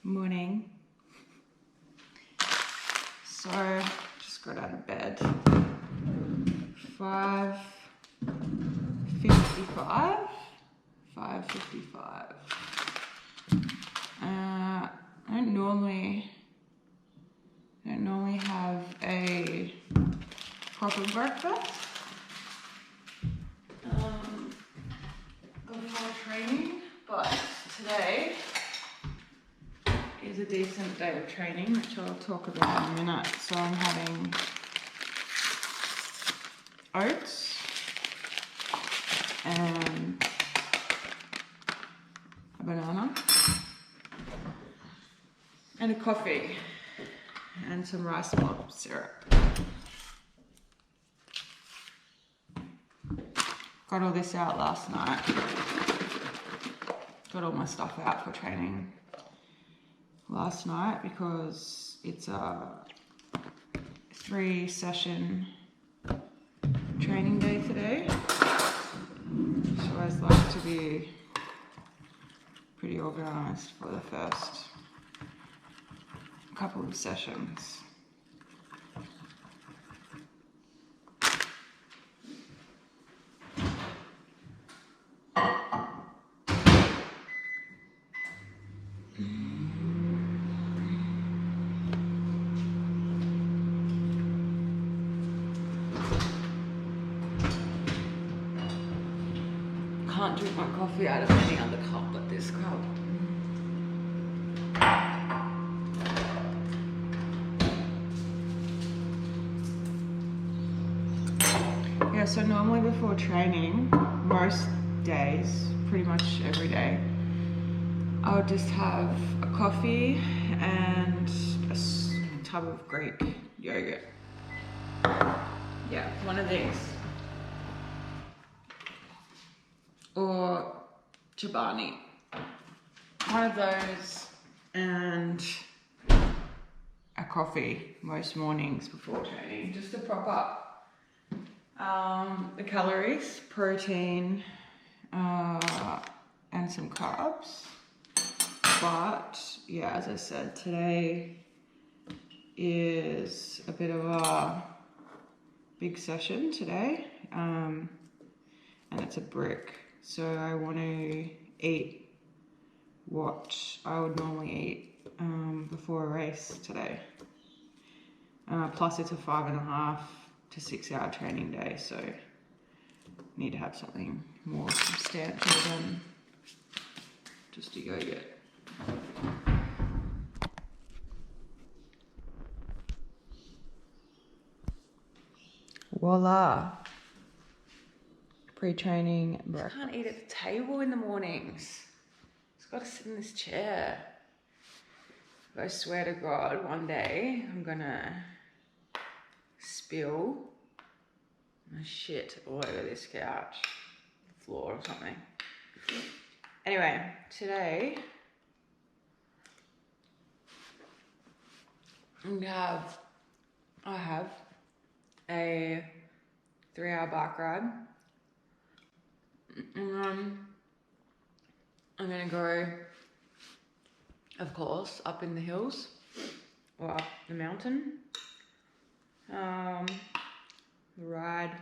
Morning. So, just got out of bed. 5:55. 5:55. I don't normally have a proper breakfast before training, but today is a decent day of training, which I'll talk about in a minute. So I'm having oats and a banana and a coffee and some rice malt syrup. Got all this out last night. Got all my stuff out for training last night because it's a 3-session training day today. So I always like to be pretty organised for the first couple of sessions. Can't drink my coffee out of any other cup but this cup. Yeah, so normally before training, most days, pretty much every day, I'll just have a coffee and a tub of Greek yogurt. Yeah, one of these. Or Chobani. One of those and a coffee most mornings before training, just to prop up the calories, protein, and some carbs. But yeah, as I said, today is a bit of a big session today, and it's a brick. So I want to eat what I would normally eat before a race today. Plus it's a 5.5 to 6 hour training day, so need to have something more substantial than just a yogurt. Voila! Pre-training breakfast. I can't eat at the table in the mornings. Just got to sit in this chair. I swear to God, one day I'm gonna spill my shit all over this couch, floor or something. Anyway, today I have a 3-hour bike ride. I'm gonna go, of course, up in the hills or up the mountain. Ride.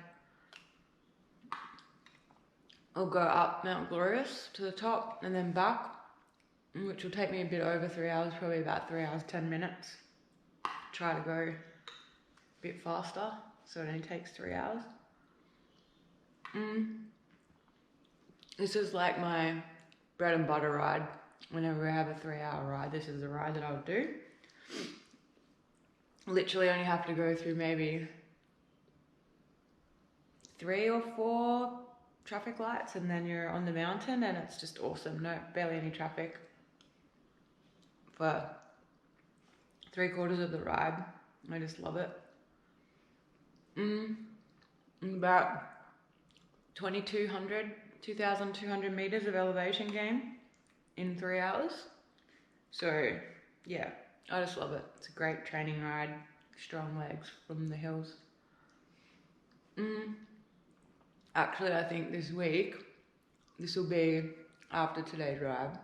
I'll go up Mount Glorious to the top and then back, which will take me a bit over 3 hours, probably about 3 hours 10 minutes. Try to go a bit faster, so it only takes 3 hours. This is like my bread and butter ride. Whenever I have a 3-hour ride, this is the ride that I would do. Literally only have to go through maybe 3 or 4 traffic lights and then you're on the mountain and it's just awesome. No, barely any traffic for 3/4 of the ride. I just love it. About 2,200 meters of elevation gain in 3 hours. So yeah, I just love it. It's a great training ride. Strong legs from the hills. Actually, I think this week, this will be after today's ride.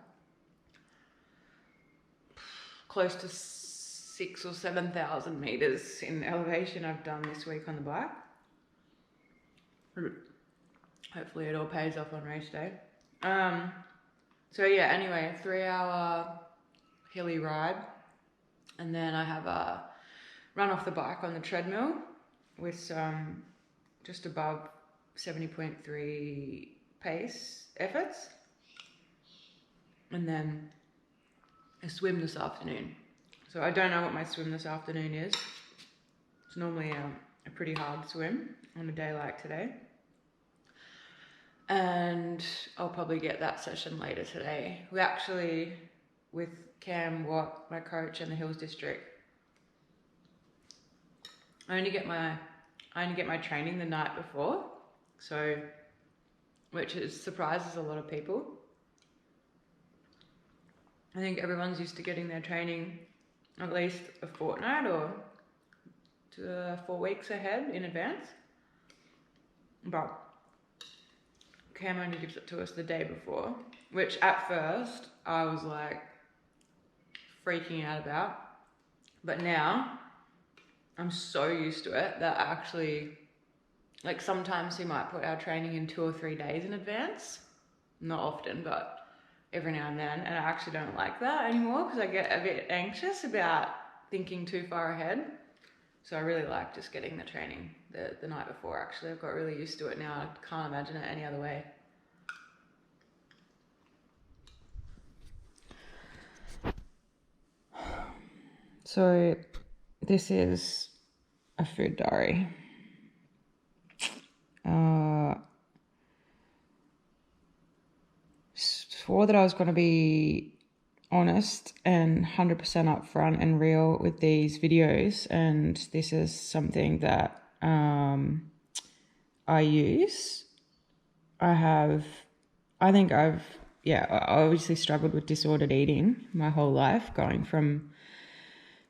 close to 6,000 or 7,000 meters in elevation I've done this week on the bike. Hopefully it all pays off on race day. So yeah, anyway, a 3-hour hilly ride, and then I have a run off the bike on the treadmill with some just above 70.3 pace efforts, and then a swim this afternoon. So I don't know what my swim this afternoon is. It's normally a pretty hard swim on a day like today. And I'll probably get that session later today. We actually, with Cam Watt, my coach in the Hills District, I only get my training the night before, so, which surprises a lot of people. I think everyone's used to getting their training at least a fortnight or 4 weeks ahead in advance. But Cam only gives it to us the day before, which at first I was like freaking out about. But now I'm so used to it that actually, like, sometimes he might put our training in 2 or 3 days in advance. Not often, but every now and then. And I actually don't like that anymore because I get a bit anxious about thinking too far ahead. So I really like just getting the training the night before. Actually, I've got really used to it now. I can't imagine it any other way. So this is a food diary. Swore that I was going to be honest and 100% upfront and real with these videos, and this is something that I use. I obviously struggled with disordered eating my whole life, going from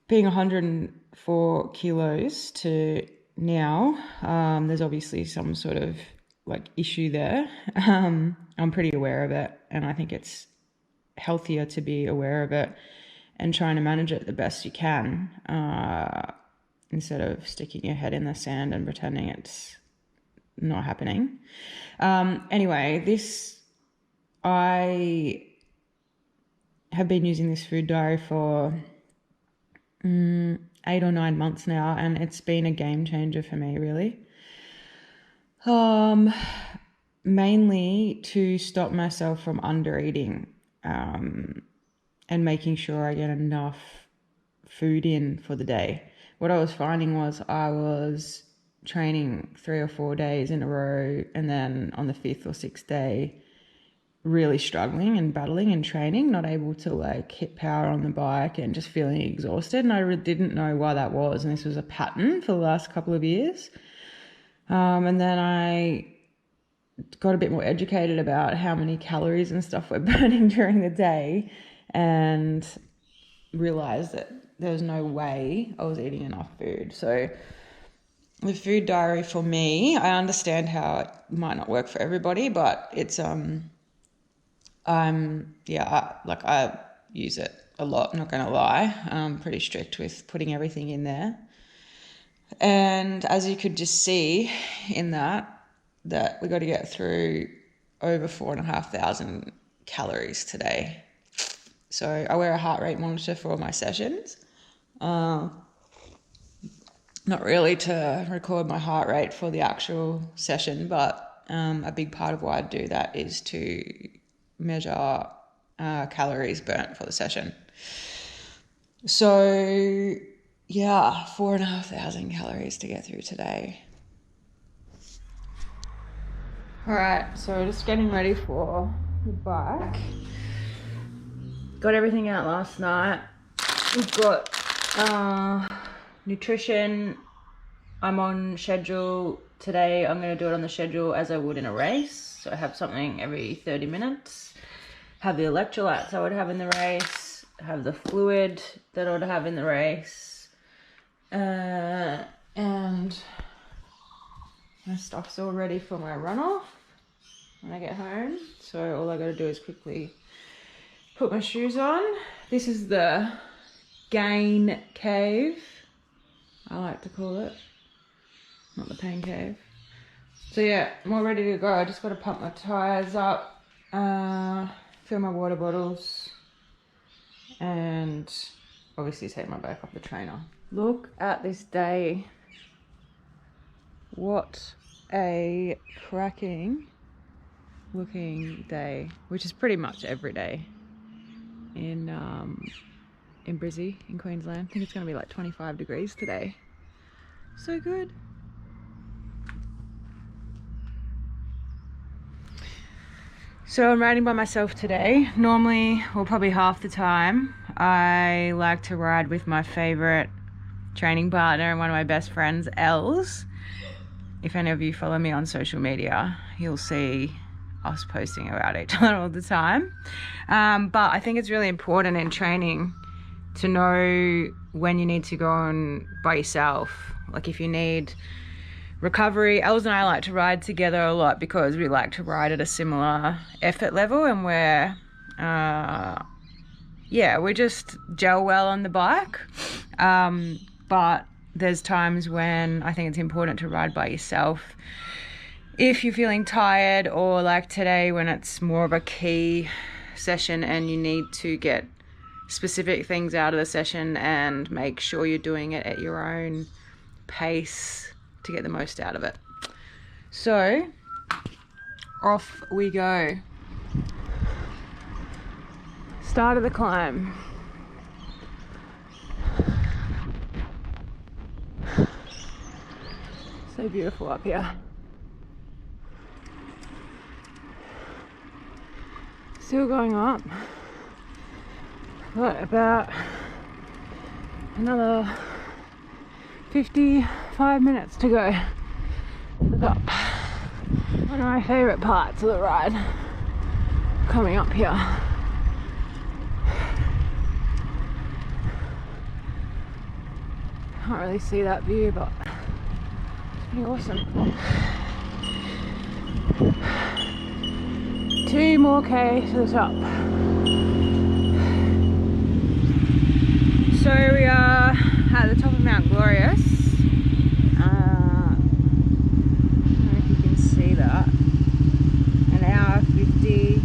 being 104 kilos to now. There's obviously some sort of like issue there. I'm pretty aware of it, and I think it's healthier to be aware of it and trying to manage it the best you can, instead of sticking your head in the sand and pretending it's not happening. Anyway, I have been using this food diary for 8 or 9 months now, and it's been a game changer for me, really. Mainly to stop myself from under-eating, and making sure I get enough food in for the day. What I was finding was I was training 3 or 4 days in a row, and then on the 5th or 6th day, really struggling and battling and training, not able to like hit power on the bike and just feeling exhausted. And I didn't know why that was. And this was a pattern for the last couple of years. And then I got a bit more educated about how many calories and stuff we're burning during the day, and realized that there was no way I was eating enough food. So the food diary for me, I understand how it might not work for everybody, but it's I use it a lot, not going to lie. I'm pretty strict with putting everything in there. And as you could just see in that we got to get through over 4,500 calories today. So I wear a heart rate monitor for all my sessions. Not really to record my heart rate for the actual session, but a big part of why I do that is to measure calories burnt for the session. So yeah, 4,500 calories to get through today. All right, so just getting ready for the bike. Got everything out last night. We've got nutrition. I'm on schedule today. I'm going to do it on the schedule as I would in a race. So I have something every 30 minutes. Have the electrolytes I would have in the race. Have the fluid that I would have in the race. And my stuff's all ready for my runoff when I get home. So all I got to do is quickly put my shoes on. This is the gain cave, I like to call it, not the pain cave. So yeah, I'm all ready to go. I just got to pump my tires up, fill my water bottles, and obviously take my bike off the trainer. Look at this day. What a cracking looking day, which is pretty much every day in Brizzy in Queensland. I think it's going to be like 25 degrees today. So good. So I'm riding by myself today. Normally, well, probably half the time, I like to ride with my favorite training partner and one of my best friends, Els. If any of you follow me on social media, you'll see us posting about each other all the time. But I think it's really important in training to know when you need to go on by yourself. Like if you need recovery, Els and I like to ride together a lot because we like to ride at a similar effort level, and we just gel well on the bike. But there's times when I think it's important to ride by yourself. If you're feeling tired, or like today when it's more of a key session and you need to get specific things out of the session and make sure you're doing it at your own pace to get the most out of it. So off we go. Start of the climb. So beautiful up here. Still going up. Got about another 55 minutes to go to the top. One of my favourite parts of the ride, coming up here. Can't really see that view, but it's pretty awesome. 2 more K to the top. So we are at the top of Mount Glorious. I don't know if you can see that. An hour 50,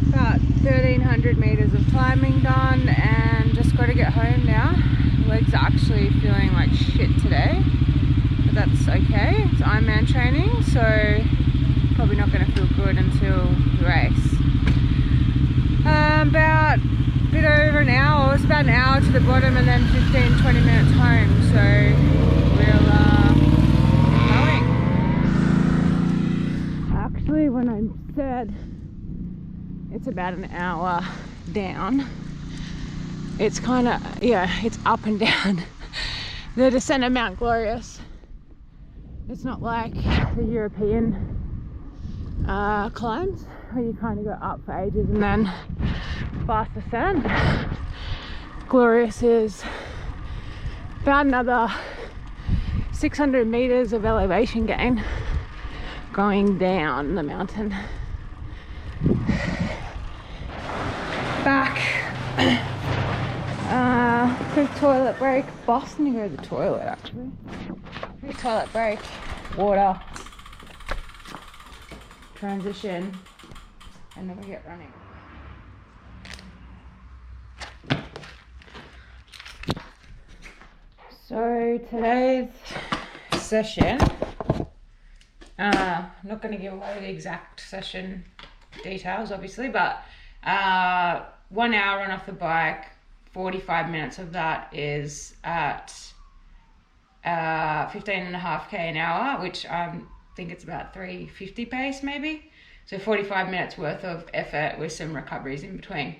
about 1,300 meters of climbing done, and just got to get home now. Legs are actually feeling like shit today, but that's okay. It's Ironman training, so probably not going to feel good until the race. About a bit over an hour. It's about an hour to the bottom and then 15-20 minutes home, so we'll going. Actually, when I said it's about an hour down, it's kind of, it's up and down. The descent of Mount Glorious, it's not like the European climbs where you kind of go up for ages and then fast descent. Glorious is about another 600 meters of elevation gain going down the mountain. Back. Quick toilet break. Busting to go to the toilet actually. Quick toilet break. Water. Transition. And then we get running. So today's session, I'm not going to give away the exact session details obviously, but 1 hour run off the bike, 45 minutes of that is at 15.5k an hour, which I think it's about 350 pace maybe. So 45 minutes worth of effort with some recoveries in between.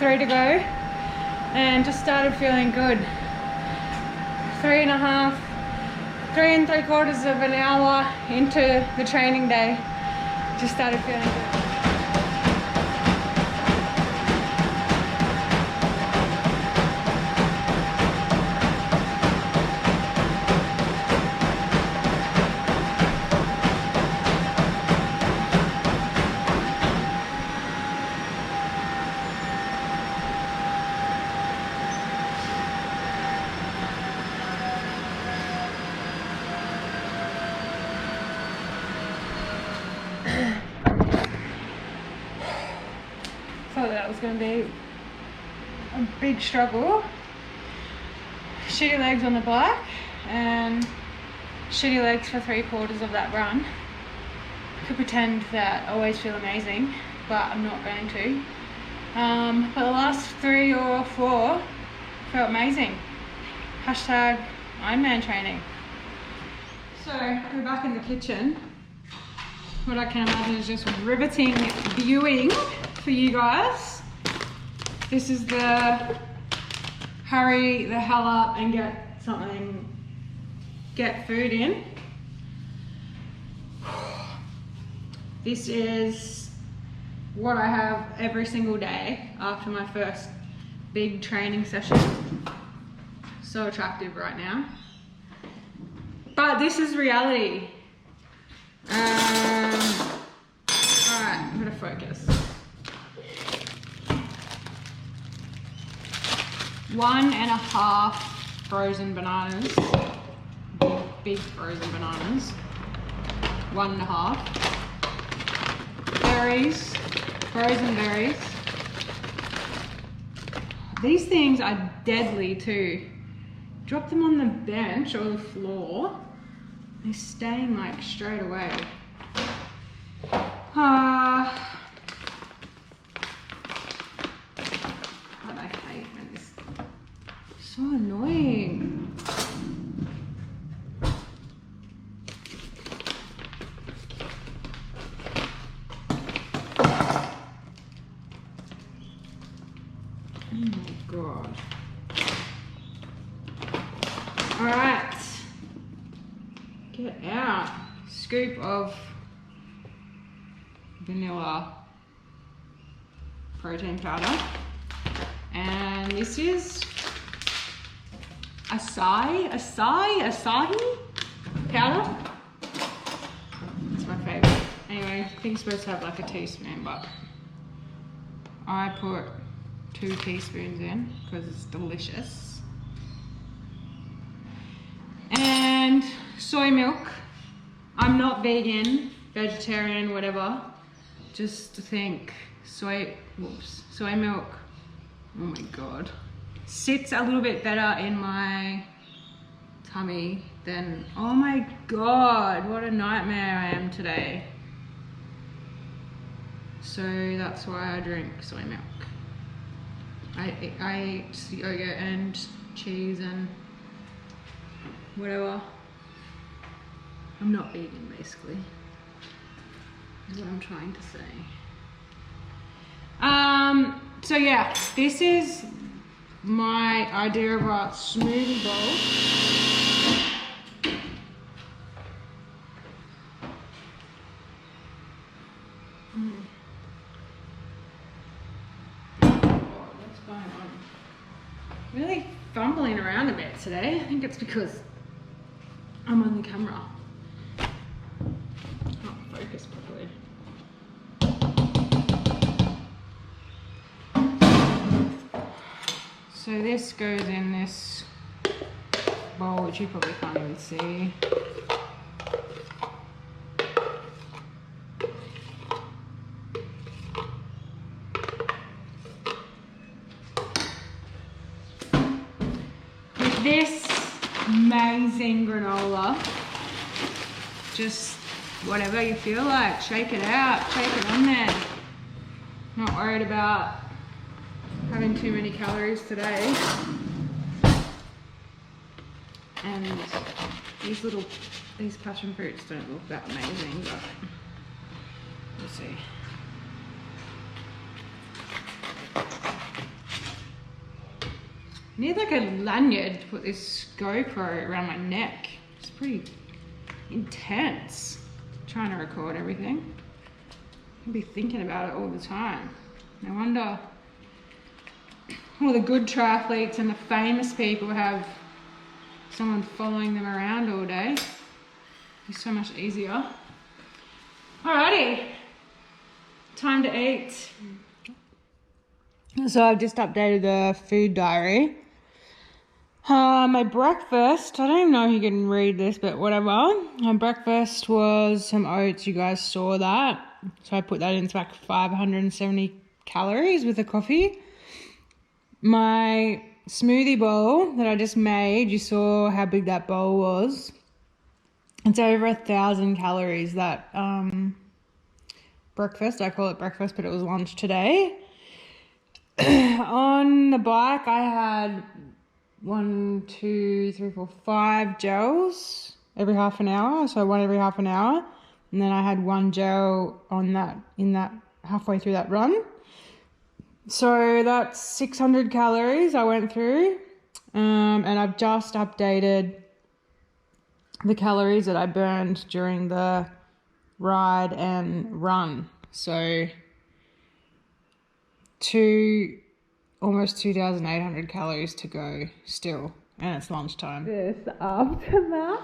3 to go, and just started feeling good. 3 3/4 of an hour into the training day, just started feeling good. Thought that was going to be a big struggle. Shitty legs on the bike and shitty legs for 3/4 of that run. I could pretend that I always feel amazing, but I'm not going to. But the last 3 or 4 felt amazing. Hashtag Ironman training. So we're back in the kitchen. What I can imagine is just riveting viewing for you guys. This is the hurry the hell up and get food in. This is what I have every single day after my first big training session. So attractive right now. But this is reality. Alright, I'm gonna focus. 1.5 frozen bananas. Big frozen bananas. 1.5. Berries. Frozen berries. These things are deadly too. Drop them on the bench or the floor. They stain like straight away. God, I hate this. So annoying. Oh my God. All right. Get out. Scoop of vanilla protein powder, and this is acai powder. It's my favorite. Anyway, I think it's supposed to have like a teaspoon, but I put 2 teaspoons in because it's delicious. And soy milk. I'm not vegan, vegetarian, whatever. Just to think, soy milk, oh my God, sits a little bit better in my tummy than, oh my God, what a nightmare I am today. So that's why I drink soy milk. I eat yogurt and cheese and whatever. I'm not vegan, basically, is what I'm trying to say. So yeah, this is my idea of a smoothie bowl. What's going on? Really fumbling around a bit today. I think it's because I'm on the camera. Can't focus properly. So this goes in this bowl, which you probably can't even see. With this amazing granola, just whatever you feel like, shake it out, shake it on there. Not worried about having too many calories today. And these passion fruits don't look that amazing, but we'll see. need like a lanyard to put this GoPro around my neck. It's pretty intense trying to record everything. I'll be thinking about it all the time. No wonder all the good triathletes and the famous people have someone following them around all day. It's so much easier. Alrighty, time to eat. So I've just updated the food diary. My breakfast, I don't even know if you can read this, but whatever. My breakfast was some oats, you guys saw that. So I put that into like 570 calories with a coffee. My smoothie bowl that I just made, you saw how big that bowl was. It's over 1,000 calories, that breakfast. I call it breakfast, but it was lunch today. On the bike, I had 5 gels every half an hour. So one every half an hour. And then I had one gel on that, in that halfway through that run. So that's 600 calories I went through. And I've just updated the calories that I burned during the ride and run. So almost 2,800 calories to go still, and it's lunchtime. This aftermath.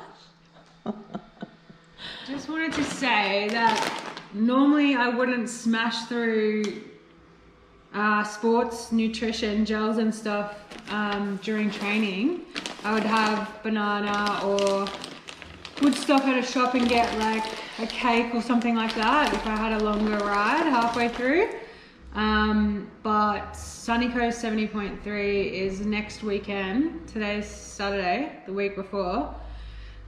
Just wanted to say that normally I wouldn't smash through sports nutrition gels and stuff during training. I would have banana or would stop at a shop and get like a cake or something like that if I had a longer ride halfway through. But Sunny Coast 70.3 is next weekend. Today's Saturday, the week before.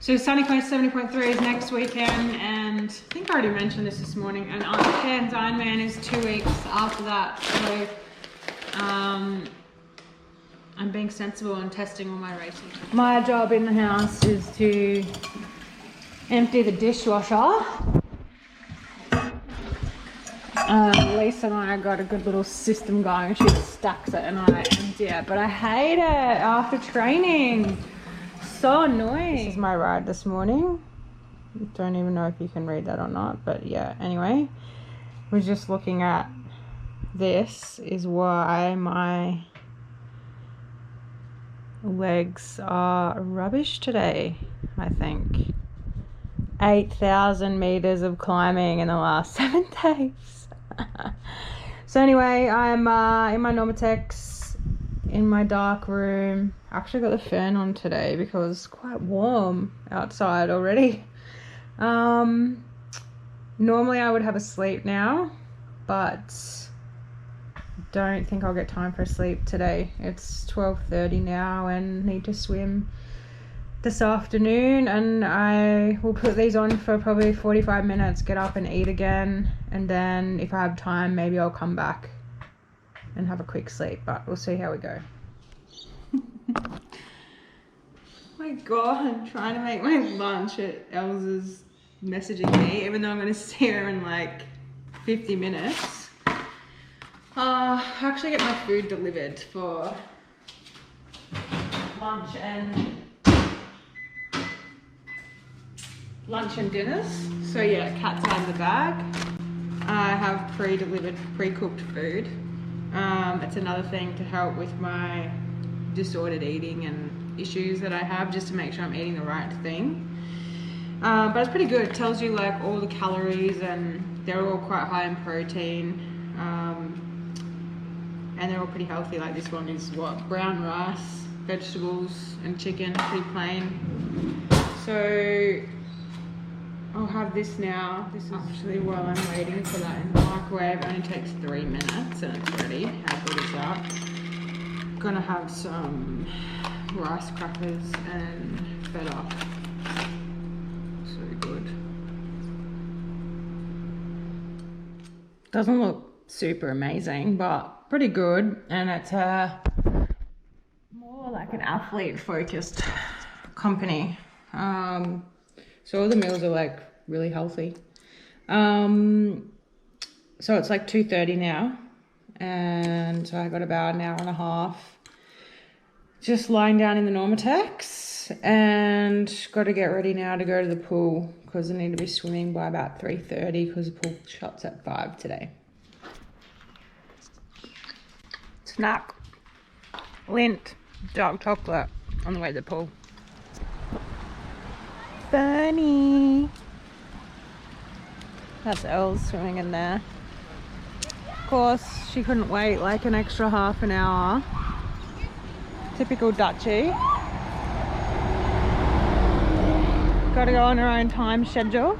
So Sunny Coast 70.3 is next weekend, and I think I already mentioned this morning, and Cairns Ironman is 2 weeks after that. So I'm being sensible and testing all my racing. My job in the house is to empty the dishwasher. Lisa and I got a good little system going. She stacks it and I empty it, but I hate it after training. So annoying. This is my ride this morning. Don't even know if you can read that or not, but yeah, anyway, we're just looking at this is why my legs are rubbish today, I think. 8,000 meters of climbing in the last 7 days. So anyway, I'm in my Normatex in my dark room. I actually got the fan on today because it's quite warm outside already. Normally I would have a sleep now, but don't think I'll get time for a sleep today. It's 12:30 now and need to swim this afternoon, and I will put these on for probably 45 minutes, get up and eat again, and then if I have time maybe I'll come back and have a quick sleep, but we'll see how we go. My god, I'm trying to make my lunch at Elsa's messaging me, even though I'm going to see her in like 50 minutes. I actually get my food delivered for lunch and dinners. So yeah, cat's out of the bag. I have pre-delivered, pre-cooked food. It's another thing to help with my disordered eating and issues that I have, just to make sure I'm eating the right thing. But it's pretty good. It tells you like all the calories, and they're all quite high in protein. And they're all pretty healthy. Like this one is what? Brown rice, vegetables and chicken, pretty plain. So I'll have this now. This is actually while I'm waiting for that in the microwave. It only takes 3 minutes and it's ready. How good is that? Gonna have some rice crackers and feta. So good. Doesn't look super amazing, but pretty good. And it's more like an athlete focused company. So all the meals are like really healthy. So it's like 2:30 now, and so I got about an hour and a half just lying down in the Normatex and got to get ready now to go to the pool because I need to be swimming by about 3:30 because the pool shuts at 5 today. Snack. Lint. Dark chocolate on the way to the pool. Funny. That's Elle swimming in there. Of course, she couldn't wait like an extra half an hour. Typical Dutchie. Got to go on her own time schedule.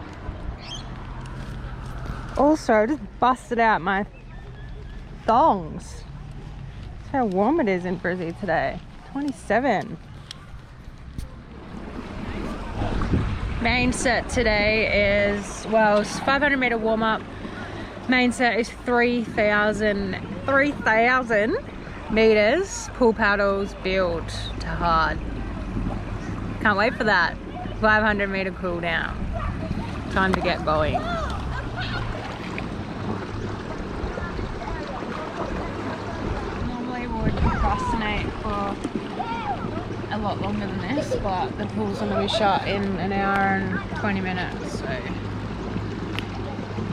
Also, just busted out my thongs. That's how warm it is in Brizzy today. 27. Main set today is, well, it's 500 meter warm up. Main set is 3,000 meters, pool paddles, build to hard. Can't wait for that. 500 meter cool down. Time to get going. Normally would procrastinate for a lot longer than this, but the pool's going to be shut in an hour and 20 minutes, so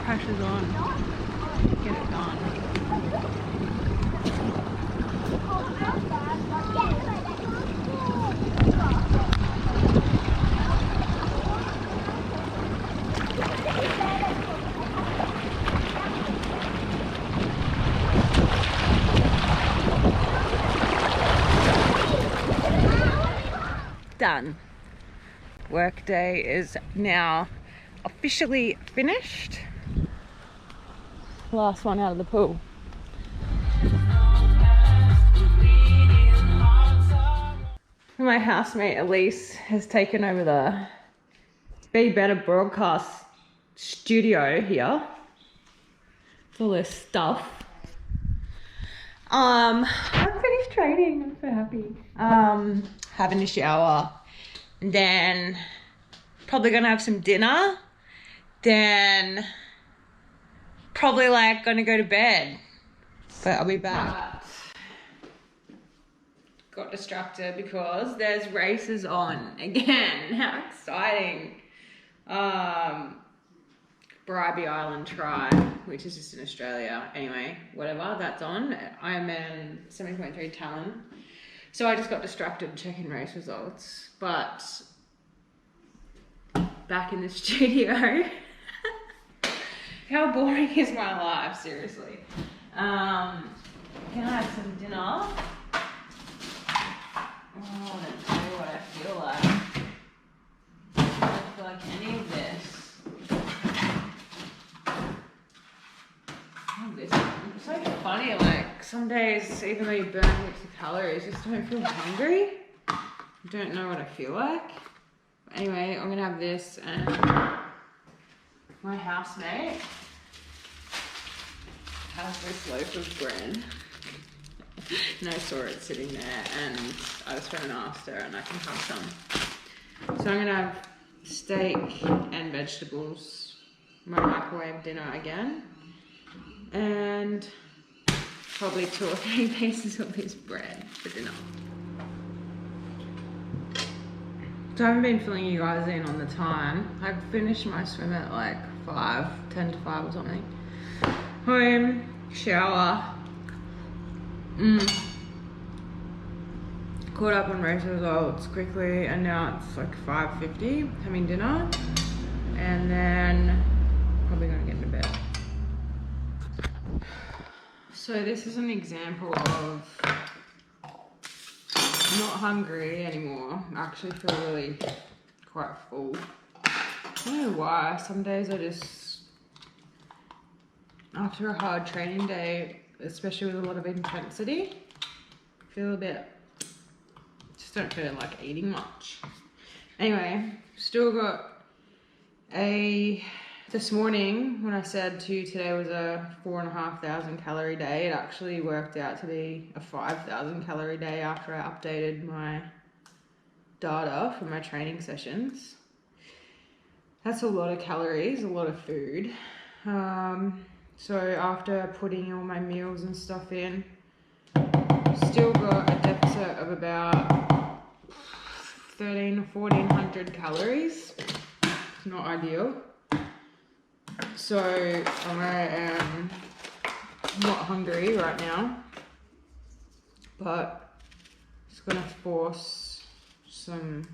pressure's on. Get it done. Done. Work day is now officially finished. Last one out of the pool. My housemate Elise has taken over the Be Better broadcast studio here. It's all this stuff. I'm finished training. I'm so happy. Having a shower, and then probably gonna have some dinner, then probably like gonna go to bed, but I'll be back. Got distracted because there's races on again. How exciting. Bribey Island Tri, which is just in Australia. Anyway, whatever, that's on. Ironman 7.3 Talent. So I just got distracted checking race results, but back in the studio. How boring is my life, seriously? Can I have some dinner? Oh, I don't know what I feel like. I don't feel like any of this. It's so funny, like some days, even though you burn heaps of calories, you just don't feel hungry. I don't know what I feel like. But anyway, I'm gonna have this, and my housemate has this loaf of bread. And I saw it sitting there, and I just went and asked her, and I can have some. So I'm gonna have steak and vegetables, my microwave dinner again, and probably 2 or 3 pieces of this bread for dinner. So I haven't been filling you guys in on the time. I finished my swim at like 10 to 5 or something. Home, shower, caught up on race results quickly, and now it's like 5:50, having dinner, and then probably gonna get into bed. So this is an example of not hungry anymore. I actually feel really quite full. I don't know why. Some days I just, after a hard training day, especially with a lot of intensity, feel a bit, just don't feel like eating much. Anyway, still got this morning, when I said to you today was a 4,500 calorie day, it actually worked out to be a 5,000 calorie day after I updated my data for my training sessions. That's a lot of calories, a lot of food. So after putting all my meals and stuff in, still got a deficit of about 13 or 1400 calories. It's not ideal. So I am not hungry right now, but it's gonna force some,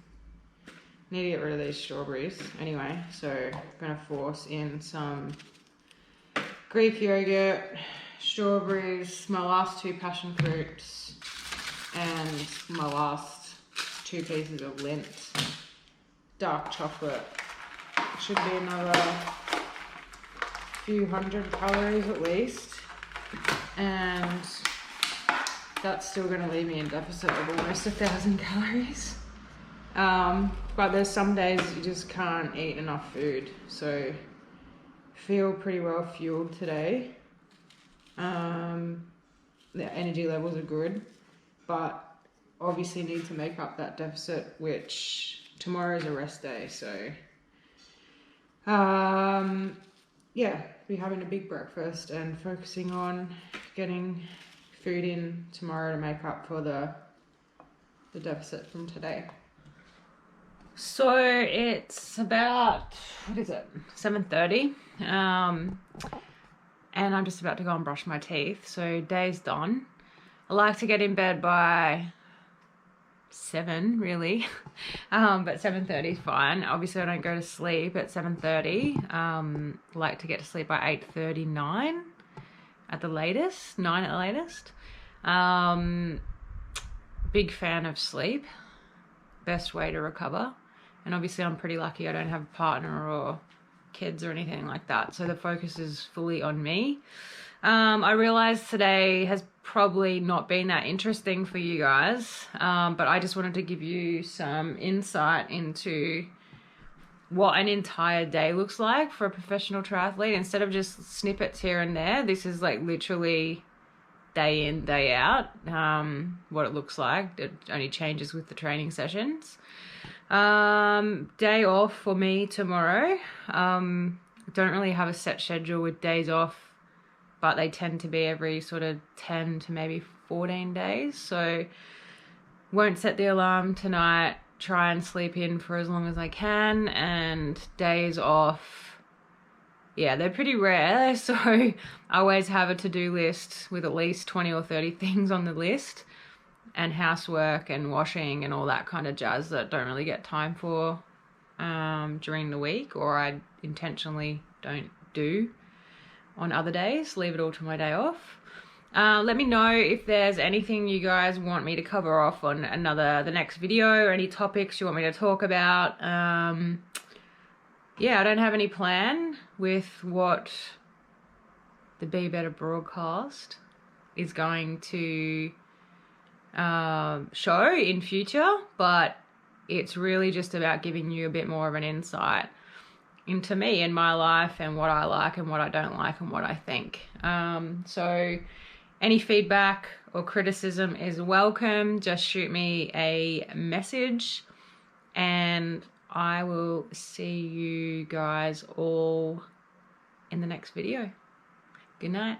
need to get rid of these strawberries anyway, so I'm gonna force in some Greek yogurt, strawberries, my last 2 passion fruits, and my last 2 pieces of Lindt dark chocolate. Should be another few hundred calories at least, and that's still going to leave me in deficit of almost 1,000 calories. But there's some days you just can't eat enough food, so feel pretty well fueled today. The energy levels are good, but obviously need to make up that deficit, which tomorrow is a rest day, so yeah, be having a big breakfast and focusing on getting food in tomorrow to make up for the deficit from today. So it's about, what is it, 7:30, and I'm just about to go and brush my teeth, so day's done. I like to get in bed by 7 really, but 7:30 is fine. Obviously I don't go to sleep at 7:30. Like to get to sleep by 8:30, 9 at the latest, 9 at the latest. Big fan of sleep, best way to recover. And obviously I'm pretty lucky I don't have a partner or kids or anything like that, so the focus is fully on me. I realized today has probably not been that interesting for you guys, but I just wanted to give you some insight into what an entire day looks like for a professional triathlete. Instead of just snippets here and there, this is like literally day in, day out, what it looks like. It only changes with the training sessions. Day off for me tomorrow. Don't really have a set schedule with days off, but they tend to be every sort of 10 to maybe 14 days. So won't set the alarm tonight, try and sleep in for as long as I can, and days off, yeah, they're pretty rare. So I always have a to-do list with at least 20 or 30 things on the list, and housework and washing and all that kind of jazz that don't really get time for during the week, or I intentionally don't do on other days, leave it all to my day off. Let me know if there's anything you guys want me to cover off on the next video, or any topics you want me to talk about. Yeah, I don't have any plan with what the Be Better broadcast is going to show in future, but it's really just about giving you a bit more of an insight into me and my life and what I like and what I don't like and what I think. So any feedback or criticism is welcome. Just shoot me a message and I will see you guys all in the next video. Good night.